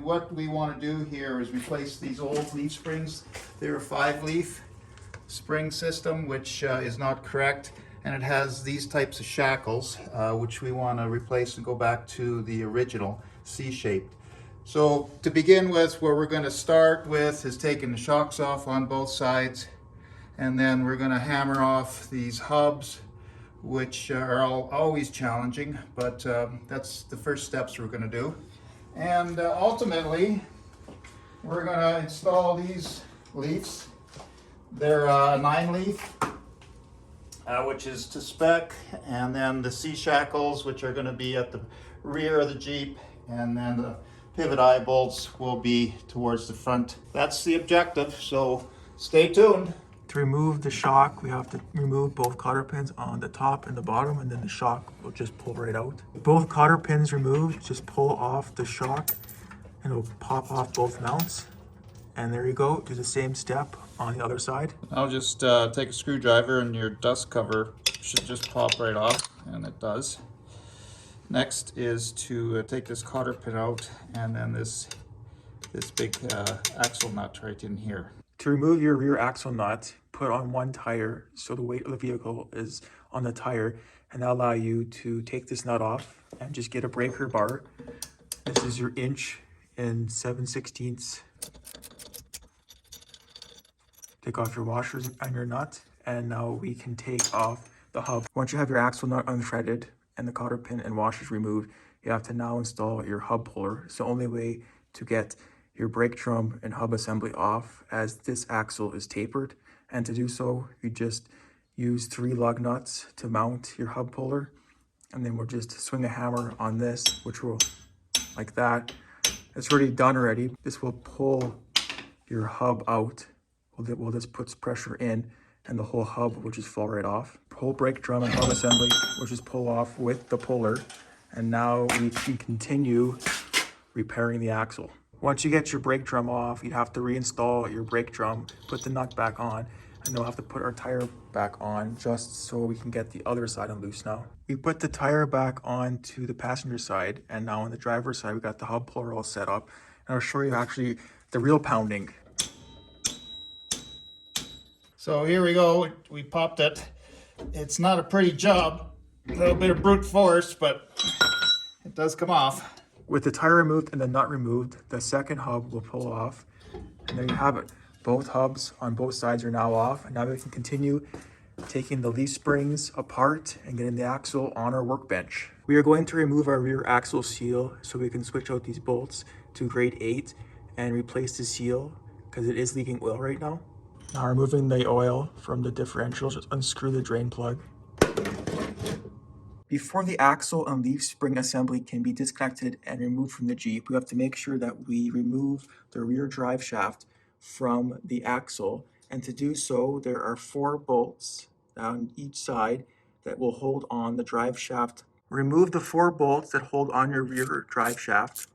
And what we want to do here is replace these old leaf springs. They're a 5-leaf spring system, which is not correct, and it has these types of shackles, which we want to replace and go back to the original C-shaped. So to begin with, where we're going to start with is taking the shocks off on both sides, and then we're going to hammer off these hubs, which are always challenging, but that's the first steps we're going to do. And ultimately, we're going to install these leaves. They're 9-leaf, which is to spec, and then the C-shackles, which are going to be at the rear of the Jeep, and then the pivot eye bolts will be towards the front. That's the objective, so stay tuned. To remove the shock, we have to remove both cotter pins on the top and the bottom, and then the shock will just pull right out. Both cotter pins removed, just pull off the shock and it'll pop off both mounts. And there you go, do the same step on the other side. I'll just take a screwdriver and your dust cover should just pop right off, and it does. Next is to take this cotter pin out, and then this big axle nut right in here. To remove your rear axle nut, put on one tire so the weight of the vehicle is on the tire, and that'll allow you to take this nut off and just get a breaker bar. This is your 1 7/16". Take off your washers and your nut, and now we can take off the hub. Once you have your axle nut unthreaded and the cotter pin and washers removed, you have to now install your hub puller. It's the only way to get your brake drum and hub assembly off, as this axle is tapered. And to do so, you just use 3 lug nuts to mount your hub puller, and then we'll just swing a hammer on this, which will, like that. It's already done already. This will pull your hub out. Well, this puts pressure in, and the whole hub will just fall right off. Whole brake drum and hub assembly will just pull off with the puller, and now we can continue repairing the axle. Once you get your brake drum off, you'd have to reinstall your brake drum, put the nut back on, and we'll have to put our tire back on just so we can get the other side on loose now. We put the tire back on to the passenger side, and now on the driver's side, we got the hub puller all set up. And I'll show you actually the real pounding. So here we go, we popped it. It's not a pretty job, a little bit of brute force, but it does come off. With the tire removed and the nut removed, the second hub will pull off, and there you have it. Both hubs on both sides are now off, and now we can continue taking the leaf springs apart and getting the axle on our workbench. We are going to remove our rear axle seal so we can switch out these bolts to grade 8 and replace the seal because it is leaking oil right now. Now removing the oil from the differential, just unscrew the drain plug. Before the axle and leaf spring assembly can be disconnected and removed from the Jeep, we have to make sure that we remove the rear drive shaft from the axle. And to do so, there are 4 bolts on each side that will hold on the drive shaft. Remove the 4 bolts that hold on your rear drive shaft.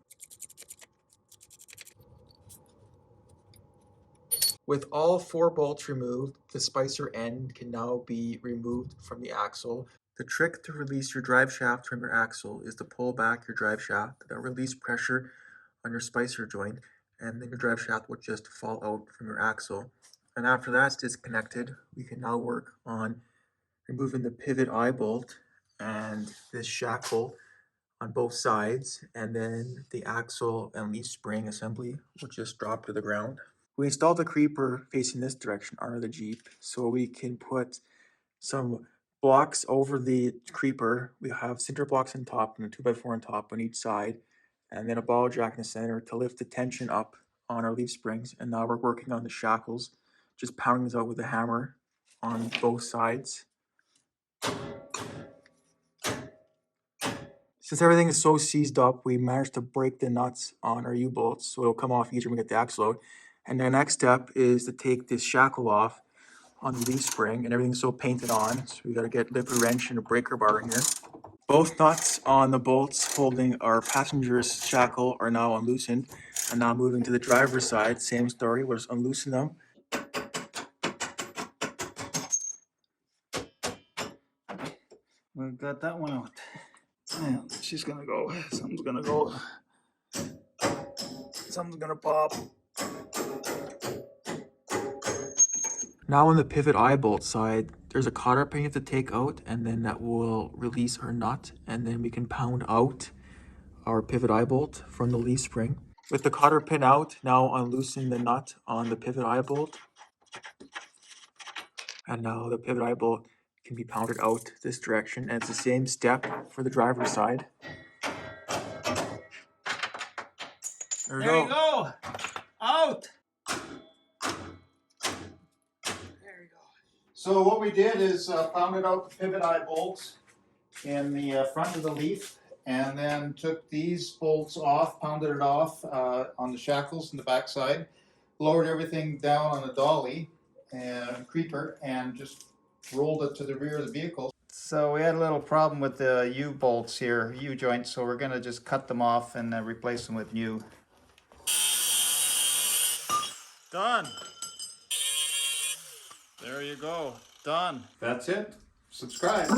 With all 4 bolts removed, the spicer end can now be removed from the axle. The trick to release your drive shaft from your axle is to pull back your drive shaft. That'll release pressure on your spicer joint, and then your drive shaft will just fall out from your axle. And after that's disconnected, we can now work on removing the pivot eye bolt and this shackle on both sides, and then the axle and leaf spring assembly will just drop to the ground. We installed the creeper facing this direction onto the Jeep so we can put some blocks over the creeper. We have center blocks on top and a 2x4 on top on each side, and then a ball jack in the center to lift the tension up on our leaf springs. And now we're working on the shackles, just pounding this out with a hammer on both sides. Since everything is so seized up, we managed to break the nuts on our U-bolts so it'll come off easier when we get the axle out. And the next step is to take this shackle off on the leaf spring, and everything's so painted on, so we got to get liquid wrench and a breaker bar in here. Both nuts on the bolts holding our passenger's shackle are now unloosened, and now moving to the driver's side, same story, we'll just unloosen them. We've got that one out. Man, she's gonna go, something's gonna go. something's gonna pop. Now on the pivot eye bolt side, there's a cotter pin you have to take out, and then that will release our nut, and then we can pound out our pivot eye bolt from the leaf spring. With the cotter pin out, now unloosen the nut on the pivot eye bolt. And now the pivot eye bolt can be pounded out this direction, and it's the same step for the driver's side. There we go. Out! So what we did is pounded out the pivot eye bolts in the front of the leaf, and then took these bolts off, pounded it off on the shackles in the backside, lowered everything down on a dolly and creeper, and just rolled it to the rear of the vehicle. So we had a little problem with the U-bolts here, U-joints, so we're going to just cut them off and replace them with new. Done. There you go. Done. That's it. Subscribe.